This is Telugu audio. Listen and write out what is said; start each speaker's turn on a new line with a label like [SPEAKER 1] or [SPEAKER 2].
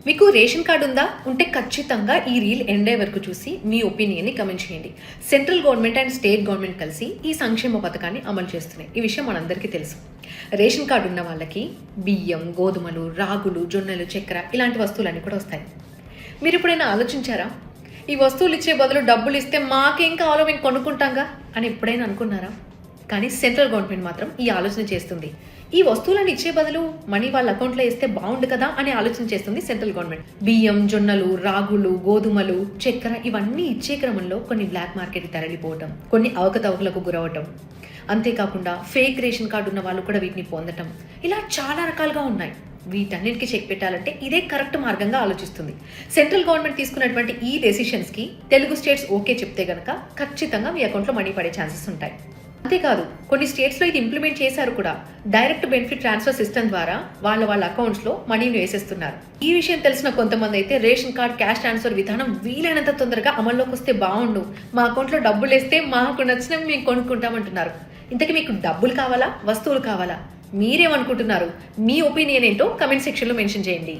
[SPEAKER 1] మీకు రేషన్ కార్డు ఉందా? ఉంటే ఖచ్చితంగా ఈ రీల్ ఎండ్ అయ్యే వరకు చూసి మీ ఒపీనియన్‌ని కమెంట్ చేయండి. Central government and state government కలిసి ఈ సంక్షేమ పథకాన్ని అమలు చేస్తున్నాయి. ఈ విషయం మనందరికీ తెలుసు. రేషన్ కార్డు ఉన్న వాళ్ళకి బియ్యం, గోధుమలు, రాగులు, జొన్నలు, చక్కెర ఇలాంటి వస్తువులన్నీ కూడా వస్తాయి. మీరు ఎప్పుడైనా ఆలోచించారా? ఈ వస్తువులు ఇచ్చే బదులు డబ్బులు ఇస్తే మాకేం కావాలో మేము కొనుక్కుంటాంగా అని ఎప్పుడైనా అనుకున్నారా? కానీ సెంట్రల్ గవర్నమెంట్ మాత్రం ఈ ఆలోచన చేస్తుంది. ఈ వస్తువులను ఇచ్చే బదులు మనీ వాళ్ళ అకౌంట్లో వేస్తే బాగుండు కదా అని ఆలోచన చేస్తుంది సెంట్రల్ గవర్నమెంట్. బియ్యం, జొన్నలు, రాగులు, గోధుమలు, చక్కెర ఇవన్నీ ఇచ్చే క్రమంలో కొన్ని బ్లాక్ మార్కెట్ తరలిపోవటం, కొన్ని అవకతవకలకు గురవటం, అంతేకాకుండా ఫేక్ రేషన్ కార్డు ఉన్న వాళ్ళు కూడా వీటిని పొందటం, ఇలా చాలా రకాలుగా ఉన్నాయి. వీటన్నిటికీ చెక్ పెట్టాలంటే ఇదే కరెక్ట్ మార్గంగా ఆలోచిస్తుంది. సెంట్రల్ గవర్నమెంట్ తీసుకున్నటువంటి ఈ డెసిషన్స్కి తెలుగు స్టేట్స్ ఓకే చెప్తే గనక ఖచ్చితంగా మీ అకౌంట్లో మనీ పడే ఛాన్సెస్ ఉంటాయి. అంతేకాదు కొన్ని స్టేట్స్లో ఇది ఇంప్లిమెంట్ చేశారు కూడా. డైరెక్ట్ బెనిఫిట్ ట్రాన్స్ఫర్ సిస్టమ్ ద్వారా వాళ్ళ అకౌంట్స్లో మనీని వేసేస్తున్నారు. ఈ విషయం తెలిసిన కొంతమంది అయితే రేషన్ కార్డ్ క్యాష్ ట్రాన్స్ఫర్ విధానం వీలైనంత తొందరగా అమల్లోకి వస్తే బాగుండు, మా అకౌంట్లో డబ్బులు వేస్తే మాకు నచ్చినవి మేము కొనుక్కుంటామంటున్నారు. ఇంతకీ మీకు డబ్బులు కావాలా, వస్తువులు కావాలా? మీరేమనుకుంటున్నారు? మీ ఒపీనియన్ ఏంటో కమెంట్ సెక్షన్లో మెన్షన్ చేయండి.